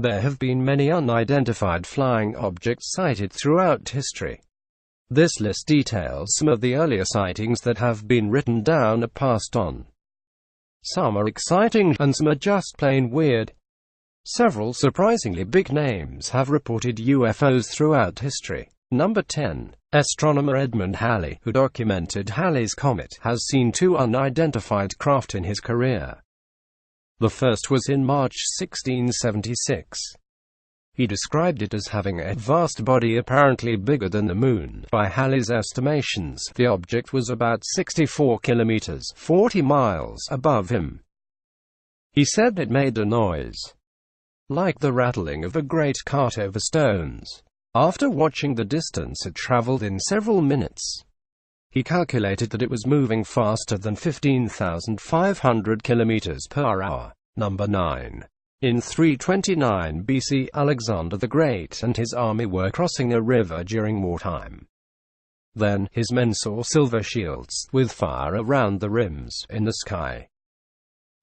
There have been many unidentified flying objects sighted throughout history. This list details some of the earlier sightings that have been written down or passed on. Some are exciting, and some are just plain weird. Several surprisingly big names have reported UFOs throughout history. Number 10. Astronomer Edmund Halley, who documented Halley's Comet, has seen two unidentified craft in his career. The first was in March 1676. He described it as having a vast body apparently bigger than the Moon. By Halley's estimations, the object was about 64 kilometers, 40 miles, above him. He said it made a noise like the rattling of a great cart over stones. After watching the distance it traveled in several minutes, he calculated that it was moving faster than 15,500 kilometers per hour. Number 9. In 329 BC, Alexander the Great and his army were crossing a river during wartime. Then, his men saw silver shields, with fire around the rims, in the sky.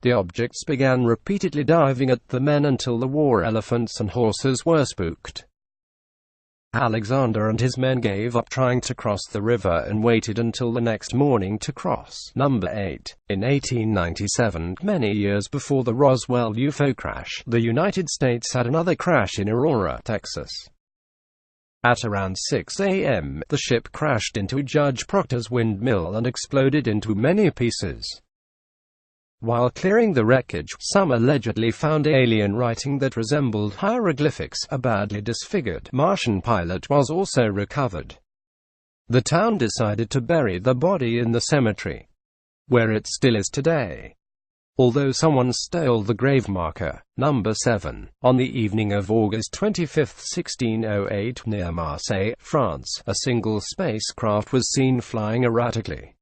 The objects began repeatedly diving at the men until the war elephants and horses were spooked. Alexander and his men gave up trying to cross the river and waited until the next morning to cross. Number 8. In 1897, many years before the Roswell UFO crash, the United States had another crash in Aurora, Texas. At around 6 a.m., the ship crashed into Judge Proctor's windmill and exploded into many pieces. While clearing the wreckage, some allegedly found alien writing that resembled hieroglyphics. A badly disfigured Martian pilot was also recovered. The town decided to bury the body in the cemetery, where it still is today, although someone stole the grave marker. Number 7. On the evening of August 25, 1608, near Marseille, France, a single spacecraft was seen flying erratically.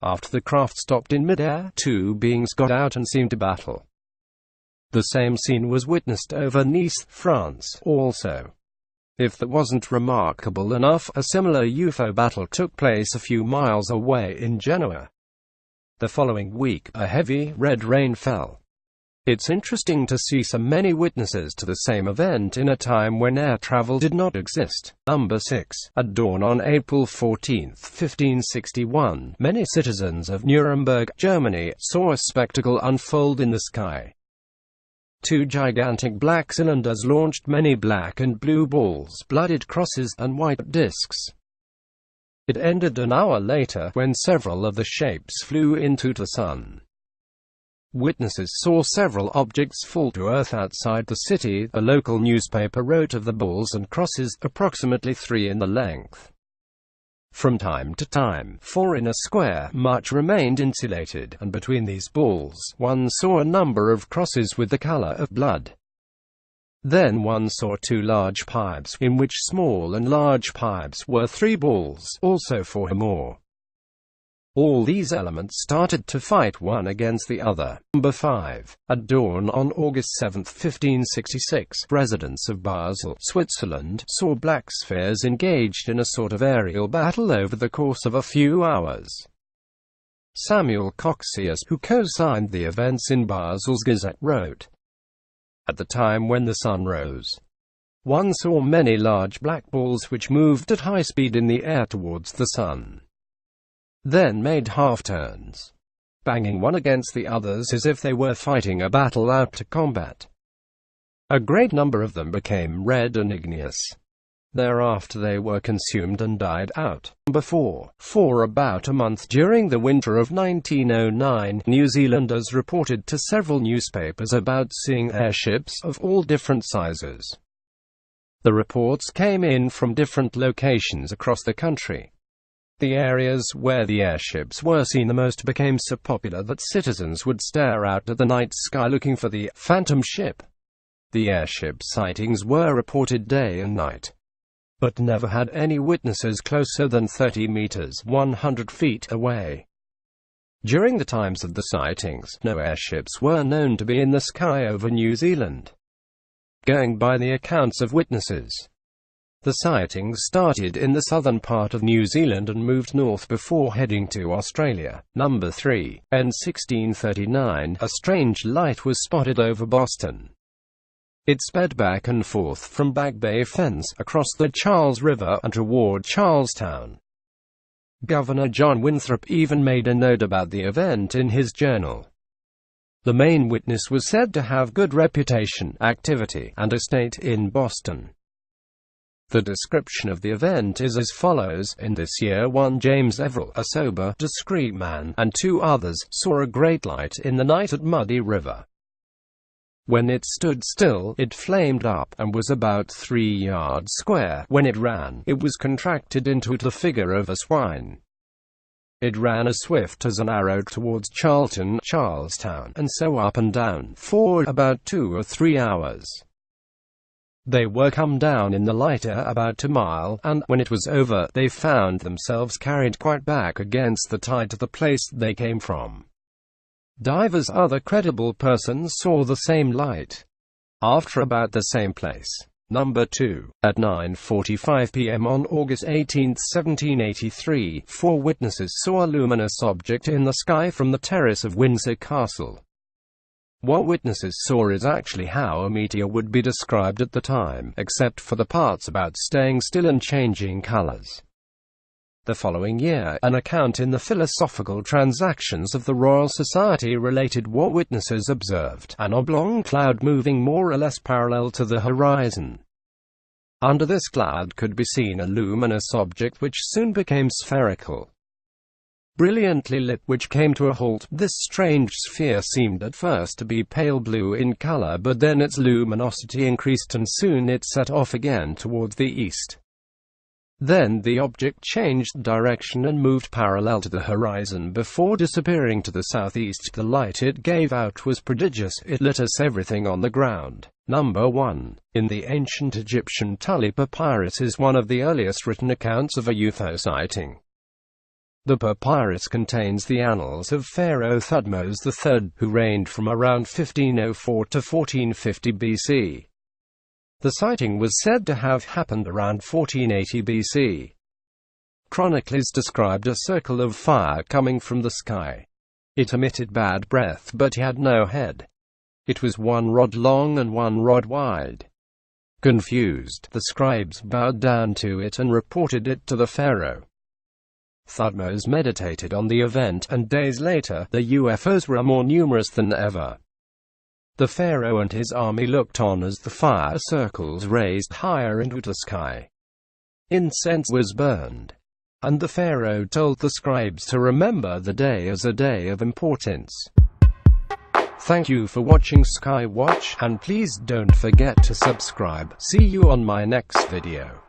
After the craft stopped in midair, two beings got out and seemed to battle. The same scene was witnessed over Nice, France, also. If that wasn't remarkable enough, a similar UFO battle took place a few miles away in Genoa. The following week, a heavy, red rain fell. It's interesting to see so many witnesses to the same event in a time when air travel did not exist. Number 6. At dawn on April 14, 1561, many citizens of Nuremberg, Germany, saw a spectacle unfold in the sky. Two gigantic black cylinders launched many black and blue balls, blooded crosses, and white discs. It ended an hour later, when several of the shapes flew into the sun. Witnesses saw several objects fall to earth outside the city. A local newspaper wrote of the balls and crosses, approximately 3 in the length. From time to time, 4 in a square, much remained insulated, and between these balls, one saw a number of crosses with the color of blood. Then one saw 2 large pipes, in which small and large pipes were 3 balls, also 4 or more. All these elements started to fight one against the other. Number 5. At dawn on August 7, 1566, residents of Basel, Switzerland, saw black spheres engaged in a sort of aerial battle over the course of a few hours. Samuel Coxius, who co-signed the events in Basel's Gazette, wrote, "At the time when the sun rose, one saw many large black balls which moved at high speed in the air towards the sun, then made half-turns, banging one against the others as if they were fighting a battle out to combat. A great number of them became red and igneous. Thereafter they were consumed and died out." Number 4. For about a month during the winter of 1909, New Zealanders reported to several newspapers about seeing airships of all different sizes. The reports came in from different locations across the country. The areas where the airships were seen the most became so popular that citizens would stare out at the night sky looking for the phantom ship. The airship sightings were reported day and night, but never had any witnesses closer than 30 meters, 100 feet away. During the times of the sightings, no airships were known to be in the sky over New Zealand. Going by the accounts of witnesses, the sightings started in the southern part of New Zealand and moved north before heading to Australia. Number 3. In 1639, a strange light was spotted over Boston. It sped back and forth from Back Bay Fence, across the Charles River, and toward Charlestown. Governor John Winthrop even made a note about the event in his journal. The main witness was said to have good reputation, activity, and estate in Boston. The description of the event is as follows: in this year one James Everell, a sober, discreet man, and two others, saw a great light in the night at Muddy River. When it stood still, it flamed up, and was about 3 yards square. When it ran, it was contracted into the figure of a swine. It ran as swift as an arrow towards Charlestown, and so up and down, for about 2 or 3 hours. They were come down in the lighter about a mile, and, when it was over, they found themselves carried quite back against the tide to the place they came from. Divers other credible persons saw the same light, after about the same place. Number 2. At 9:45 p.m. on August 18, 1783, 4 witnesses saw a luminous object in the sky from the terrace of Windsor Castle. What witnesses saw is actually how a meteor would be described at the time, except for the parts about staying still and changing colors. The following year, an account in the Philosophical Transactions of the Royal Society related what witnesses observed: an oblong cloud moving more or less parallel to the horizon. Under this cloud could be seen a luminous object which soon became spherical, brilliantly lit, which came to a halt. This strange sphere seemed at first to be pale blue in color, but then its luminosity increased and soon it set off again towards the east. Then the object changed direction and moved parallel to the horizon before disappearing to the southeast. The light it gave out was prodigious, it lit us everything on the ground. Number 1. In the ancient Egyptian Tully Papyrus is one of the earliest written accounts of a UFO sighting. The papyrus contains the annals of Pharaoh Thutmose III, who reigned from around 1504 to 1450 BC. The sighting was said to have happened around 1480 BC. Chroniclers described a circle of fire coming from the sky. It emitted bad breath, but had no head. It was 1 rod long and 1 rod wide. Confused, the scribes bowed down to it and reported it to the pharaoh. Thutmose meditated on the event, and days later, the UFOs were more numerous than ever. The pharaoh and his army looked on as the fire circles raised higher into the sky. Incense was burned, and the pharaoh told the scribes to remember the day as a day of importance. Thank you for watching Skywatch, and please don't forget to subscribe. See you on my next video.